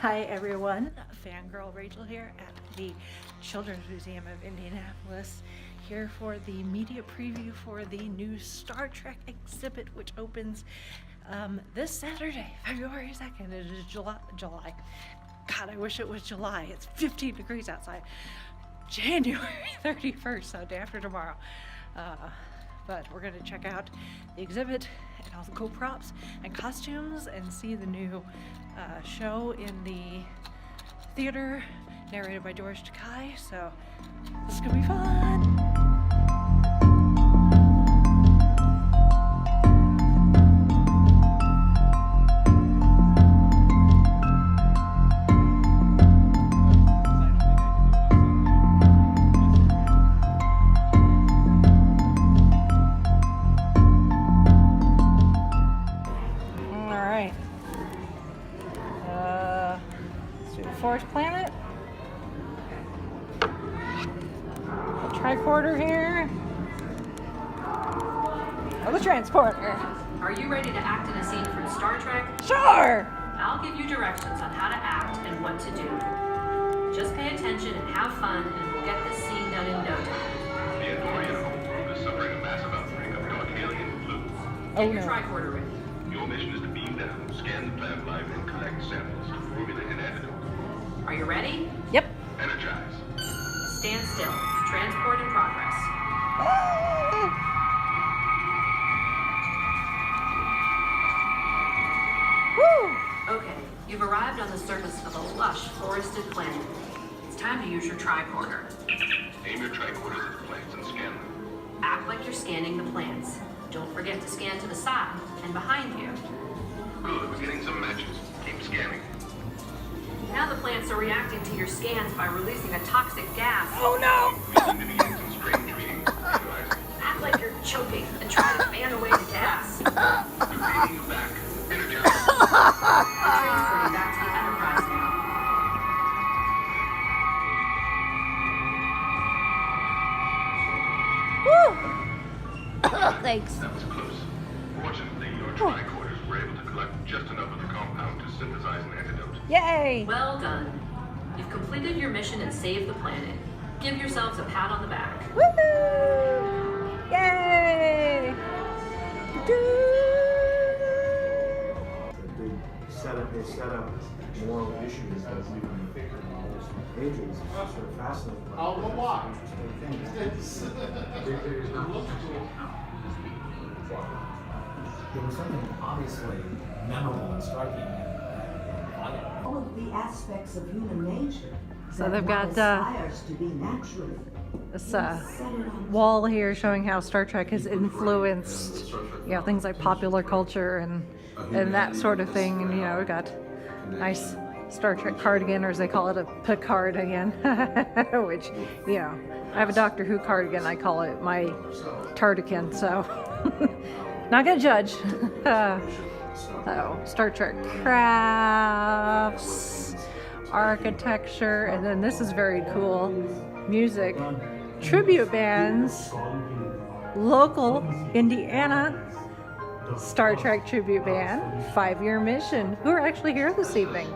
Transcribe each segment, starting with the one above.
Hi everyone, Fangirl Rachel here at the Children's Museum of Indianapolis, here for the media preview for the new Star Trek exhibit, which opens this Saturday, February 2nd. It is July. God, I wish it was July. It's 15 degrees outside. January 31st, so day after tomorrow. But we're going to check out the exhibit and all the cool props and costumes and see the new show in the theater, narrated by George Takei. So this is going to be fun. Forest Planet. A tricorder here. Oh, the transporter. Are you ready to act in a scene from Star Trek? Sure! I'll give you directions on how to act and what to do. Just pay attention and have fun, and we'll get this scene done in no time. The Andorian homeworld is suffering a massive outbreak of dark alien flu. Get your tricorder ready. Your mission is to beam down, scan the plant life, and collect samples to formulate an antidote. Are you ready? Yep. Energize. Stand still. Transport in progress. Woo! Okay, you've arrived on the surface of a lush, forested planet. It's time to use your tricorder. Aim your tricorders at the plants and scan them. Act like you're scanning the plants. Don't forget to scan to the side and behind you. Good, we're getting some matches. Keep scanning. Now the plants are reacting to your scans by releasing a toxic gas. Oh no! We seem to be getting some strange readings. Energizing. Act like you're choking and try to fan away the gas. You're reading you back. Energize. We're transferring back to the Enterprise now. Woo! Thanks. That was close. Fortunately, your tricorders were able to collect just enough of the compound to synthesize an antidote. Yay! Well done. You've completed your mission and saved the planet. Give yourselves a pat on the back. Woohoo! Yay! They set up moral issues that we've been figuring on those pages. It's sort of fascinating. Interesting things. There was something obviously memorable and striking and all of the aspects of human nature. So they've got aspires to be naturally. this wall here showing how Star Trek has influenced, things like popular culture and that sort of thing. And we've got nice Star Trek cardigan, or as they call it, a Picardigan, which I have a Doctor Who cardigan. I call it my Tardigan. So not gonna judge. So Star Trek crafts, architecture, and then this is very cool. Music, tribute bands, local Indiana Star Trek tribute band, 5-year mission, who are actually here this evening.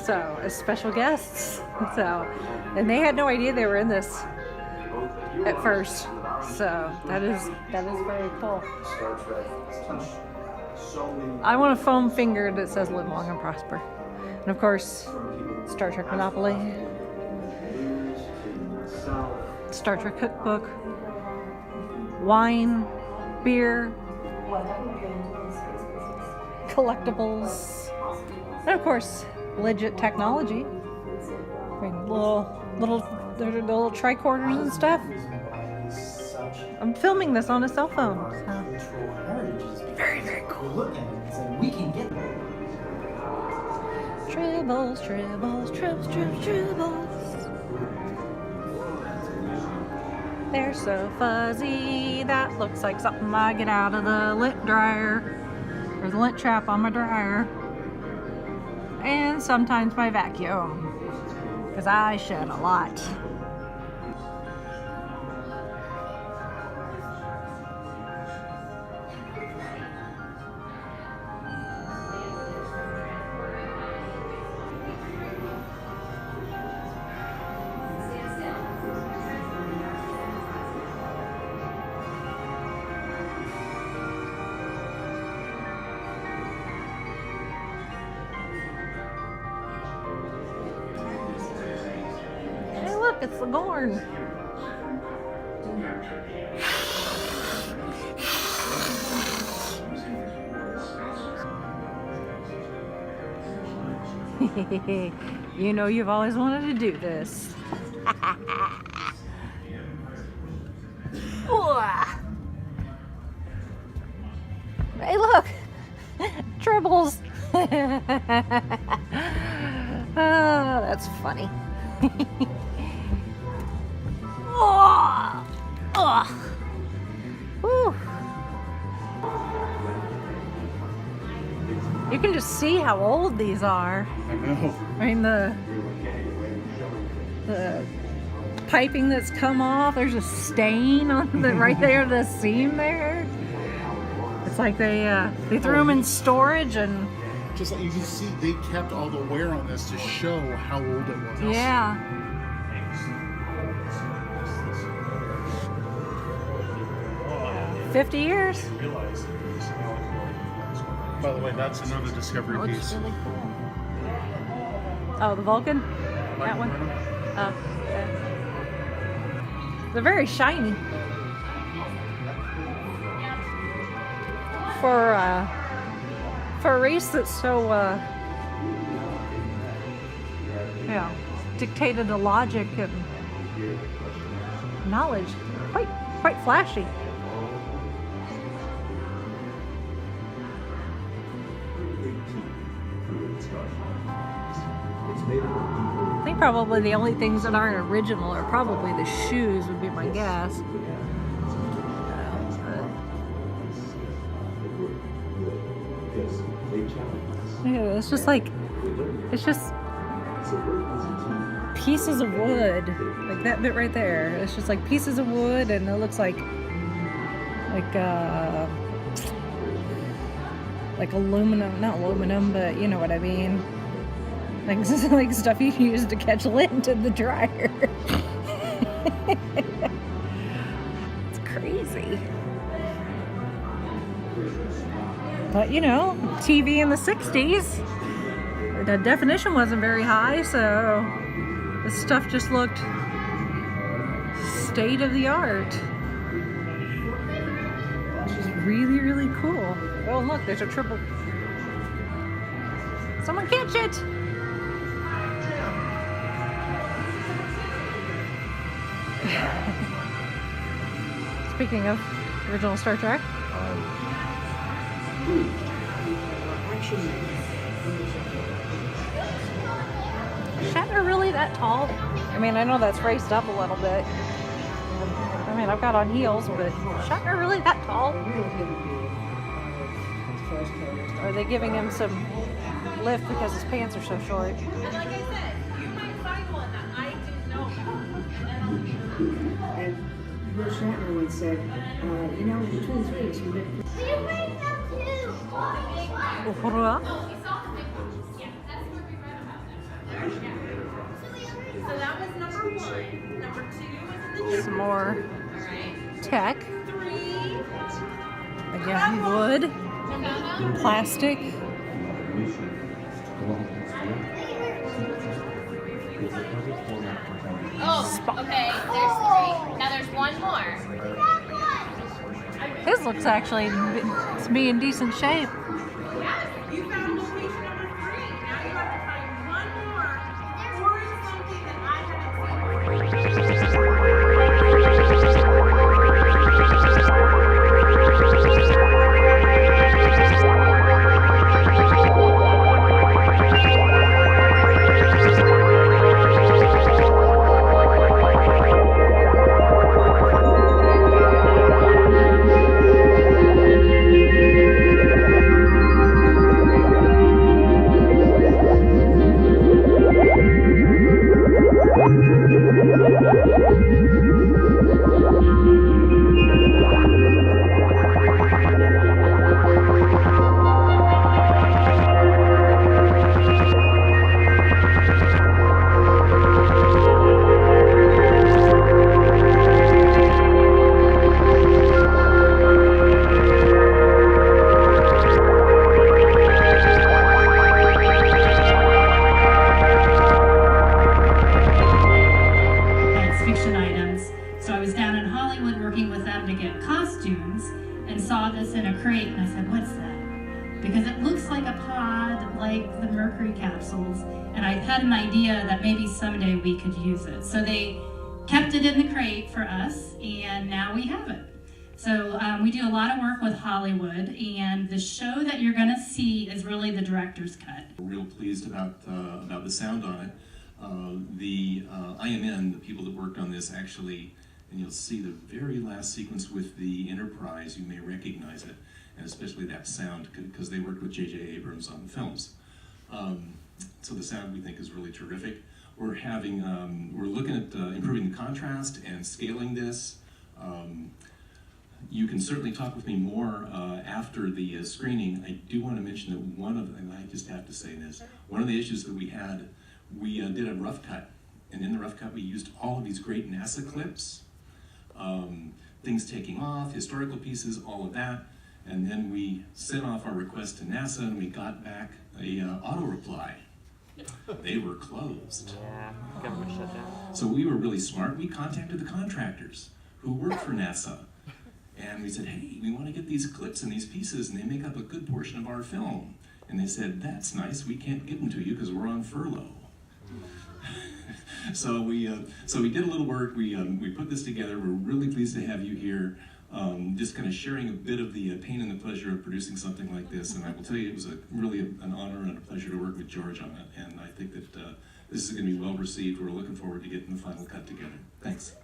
So as special guests. And they had no idea they were in this at first. So that is very cool. I want a foam finger that says live long and prosper. And of course, Star Trek Monopoly, Star Trek cookbook, wine, beer, collectibles, and of course, legit technology. Little tricorders and stuff. I'm filming this on a cell phone. So. Very, very cool. Tribbles. They're so fuzzy. That looks like something I get out of the lint dryer, or the lint trap on my dryer. And sometimes my vacuum, because I shed a lot. look, it's the Gorn. You know you've always wanted to do this. Hey, look! Tribbles! Oh, that's funny. Oh! Oh! Whew. You can just see how old these are. I know. I mean, the piping that's come off, there's a stain on the right there, the seam there. It's like they threw them in storage and Just like you can see, they kept all the wear on this to show how old it was. yeah. 50 years. By the way, that's another discovery Looks piece. really cool. Oh, the Vulcan? That one? Oh, okay. They're very shiny. For a race that's so yeah, dictated to logic and knowledge, quite flashy. I think probably the only things that aren't original are probably the shoes, would be my guess. Yeah, it's just pieces of wood, like that bit right there. It's just like pieces of wood, and it looks like aluminum, not aluminum, but you know what I mean. Like stuff you use to catch lint in the dryer. It's crazy. But you know, TV in the 60s, the definition wasn't very high, so this stuff just looked state of the art. Which is really, really cool. Oh look, there's a triple. Someone catch it! Speaking of original Star Trek. Shatner really that tall? I mean, I know that's raised up a little bit. I mean, I've got on heels, but Shatner really that tall? Are they giving him some lift because his pants are so short? And like I said, you might find one that I didn't know about. And Bill Shatner once said, you know, the Twin Threes, we look What? So that was number 1. Number 2 was in the Some more tech. 3. Again, wood, plastic. Oh, okay. There's 3. Now there's one more. His looks actually to be in decent shape. Yes, you found location number 3. Now you have to find one more, or something that I haven't seen. like the Mercury capsules, and I had an idea that maybe someday we could use it. So they kept it in the crate for us, and now we have it. So we do a lot of work with Hollywood, and the show that you're going to see is really the director's cut. We're real pleased about the sound on it. The IMN, the people that worked on this actually, and you'll see the very last sequence with the Enterprise, you may recognize it, and especially that sound, because they worked with J.J. Abrams on the films. So the sound we think is really terrific. We're looking at improving the contrast and scaling this. You can certainly talk with me more after the screening. I do want to mention that and I just have to say this, one of the issues that we had, we did a rough cut, and in the rough cut we used all of these great NASA clips, things taking off, historical pieces, all of that, and then we sent off our request to NASA and we got back a auto reply. They were closed. Yeah, government shut down. So we were really smart. We contacted the contractors who worked for NASA. And we said, hey, we want to get these clips and these pieces, and they make up a good portion of our film. And they said, that's nice, we can't give them to you because we're on furlough. So we did a little work, we put this together. We're really pleased to have you here, just kind of sharing a bit of the pain and the pleasure of producing something like this. And I will tell you, it was really an honor and a pleasure to work with George on it. And I think that this is going to be well received. We're looking forward to getting the final cut together. Thanks.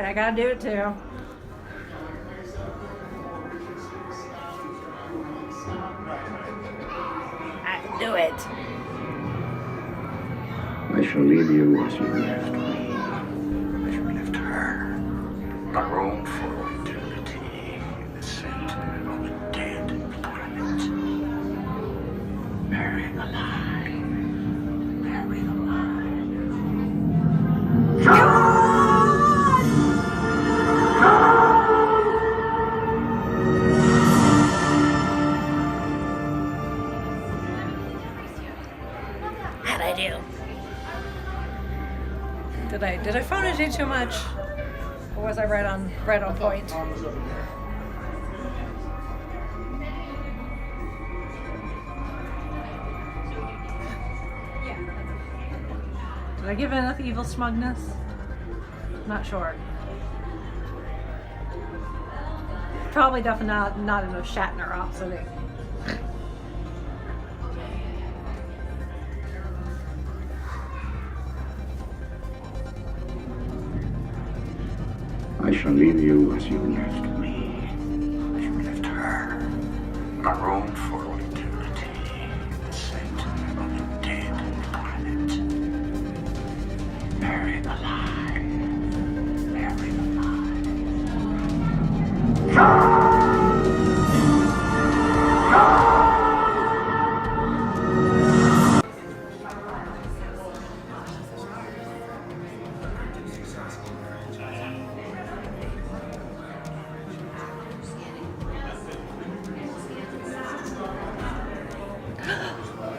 I gotta do it too. I do it. I shall leave you as you left me. As you left her. A room full of eternity in the center of a dead planet. Buried alive. Buried alive. John! How'd I do? Did I phone it in too much? Or was I right on point? Did I give it enough evil smugness? Not sure. Probably definitely not enough Shatner rhapsody. I shall leave you as you left me, as you left her. A room for eternity, the scent of a dead planet. Buried alive, buried alive.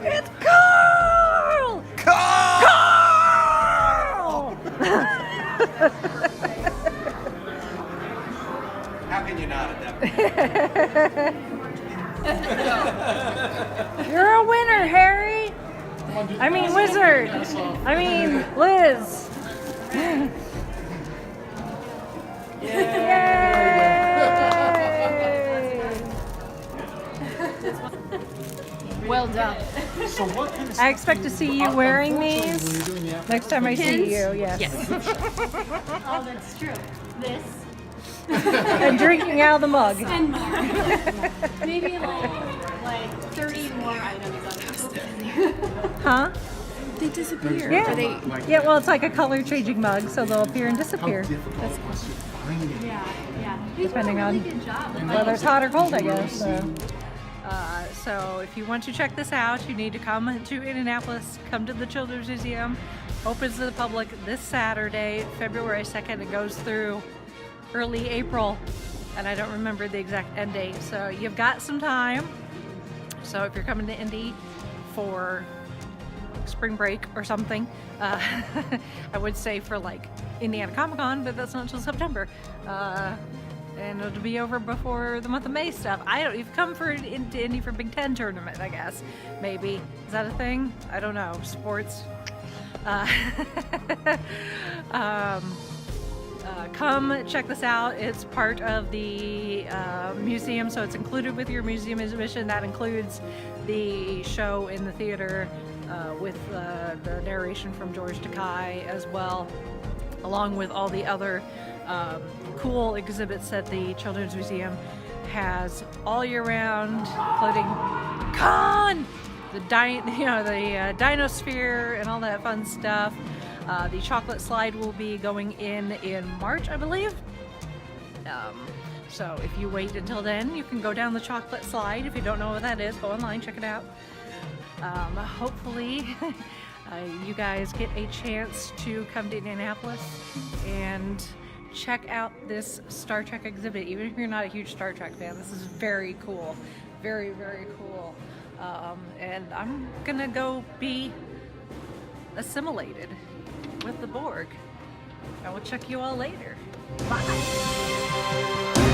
It's Carl! Carl! How can you not at that point? You're a winner, Harry! I mean, Wizard! I mean, Liz! Yay! Well done. So what kind of I expect to see you wearing these next time I see you, yes. Oh, that's true. This. And drinking out of the mug. And more. Maybe like 30 more items on it. Huh? They disappear. Yeah. Are they, Yeah, well, it's like a color changing mug, so they'll appear and disappear. yeah. Depending They do a really on good job. whether it's hot or cold, I guess. So if you want to check this out, you need to come to Indianapolis, come to the Children's Museum. Opens to the public this Saturday, February 2nd. It goes through early April, and I don't remember the exact end date. So you've got some time. So if you're coming to Indy for spring break or something, I would say for like Indiana Comic-Con, but that's not until September. And it'll be over before the month of May stuff. I don't. You've come for Indy for Big Ten tournament, I guess. Maybe is that a thing? I don't know. Sports. Come check this out. It's part of the museum, so it's included with your museum admission. That includes the show in the theater with the narration from George Takei as well, along with all the other cool exhibits that the Children's Museum has all year round, including the Dinosphere and all that fun stuff. The chocolate slide will be going in March, I believe. So if you wait until then, you can go down the chocolate slide. If you don't know what that is, go online, check it out. Hopefully you guys get a chance to come to Indianapolis and check out this Star Trek exhibit. Even if you're not a huge Star Trek fan, this is very cool. Very, very cool. And I'm gonna go be assimilated with the Borg. I will check you all later. Bye.